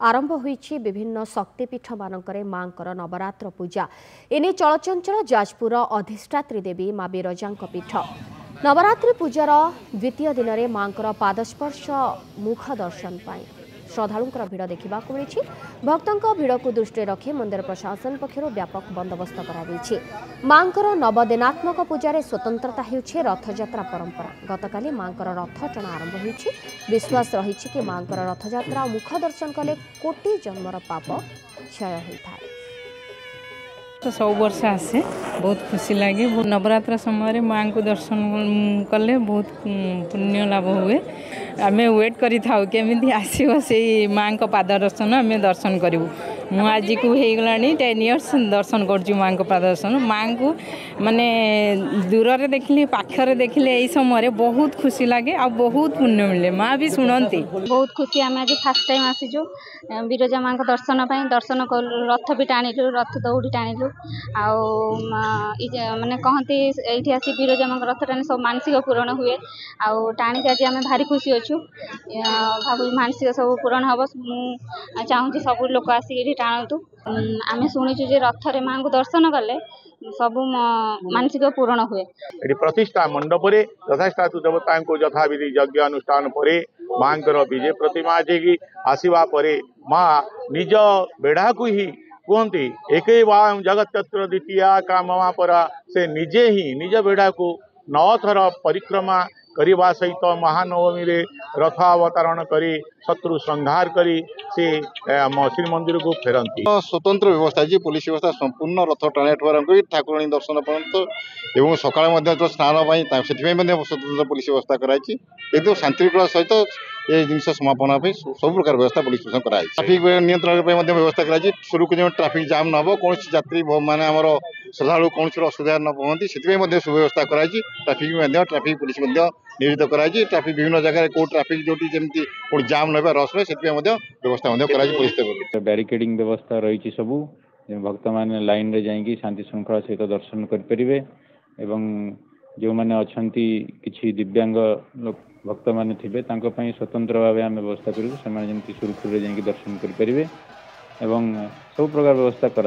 आरंभ होईछि विभिन्न शक्तिपीठ मानकरे मांकर नवरात्र पूजा एने चलचंचल जाजपुर अधिष्ठात्री देवी माँ बिरजांक पीठ नवरात्रि पूजार द्वितीय दिन में मांकर पादस्पर्श मुख दर्शन पाई श्रद्धालुंकर भिड़ देखा मिली भक्तों भिड़ को दृष्टि रखी मंदिर प्रशासन पक्षर व्यापक बंदोबस्त कर मांकर नवदिनात्मक पूजार स्वतंत्रता होउछे रथयात्रा परंपरा गतकाली मांकर रथ टଣା आरंभ होइछि विश्वास रही कि मांकर रथयात्रा मुख दर्शन कले कोटि जन्मर पाप क्षय होता है। तो सब वर्ष आसे बहुत खुशी लगे नवरात्र समय माँ को दर्शन कले बहुत पुण्य लाभ हुए आम वेट करें आसो से माँ को पाद दर्शन आम दर्शन करूँ मु आज को हो गला 10 इयर्स दर्शन कर माँ को पाद दर्शन माँ को माने दूर से देखिले पाखरे देखिले यही समय बहुत खुशी लगे आ बहुत पुण्य मिले माँ भी शुणती बहुत खुशी आम आज फास्ट टाइम आसीचु बिरजा माँ दर्शन दर्शन रथ भी टाणिलु रथ दौड़ी टाणिलु माने कहती ये आसी बिरजा माँ रथ टाणी सब मानसिक पूरण हुए आउ टाणी आज आम भारी खुशी अच्छु भाव मानसिक सब पूरण हम चाहूँगी सब लोक आसिक टाणतु आम शुणुचु रथरे माँ को दर्शन कले सब मानसिक पूरण हुए। प्रतिष्ठा मंडपरे यथास्थातु देवता को यथाविधि यज्ञ अनुष्ठान पर माँ विजय प्रतिमा जी आसवा माँ निज बेढ़ा को ही कहती एक जगत द्वितीया का ममा परा से निजे ही निज बेढ़ा को 9 थर परिक्रमा करने सहित महानवमी रे रथावतरण करी शत्रु संहार करी से श्रीमंदिर को फेरती स्वतंत्र व्यवस्था जी पुलिस व्यवस्था संपूर्ण रथ टाणिया आरंभ ठाकुराणी दर्शन पर्यंत सका स्नान से स्वतंत्र पुलिस व्यवस्था कराई एकदम शांतिकला सहित ये जिन समापन सब प्रकार व्यवस्था पुलिस प्रशासन कराई ट्राफिक नियंत्रण व्यवस्था कराई सुरुखुरु ट्राफिक जाम न हो कौन यात्री माने आमर श्रद्धालु कौन असुविधा न पहंती से सुव्यवस्था कराई ट्राफिक पुलिस नियोजित कराई ट्राफिक विभिन्न जगह को ट्राफिक जो जमी जाम न रस से व्यवस्था पुलिस बैरिकेडिंग व्यवस्था रही सब भक्त मैंने लाइन रे जाइए शांति श्रृंखला सहित दर्शन करें जो मैंने अच्छा कि दिव्यांग भक्त मैंने थे स्वतंत्र भाव आम व्यवस्था करूँ से सुरखुरी दर्शन करें सब प्रकार व्यवस्था कर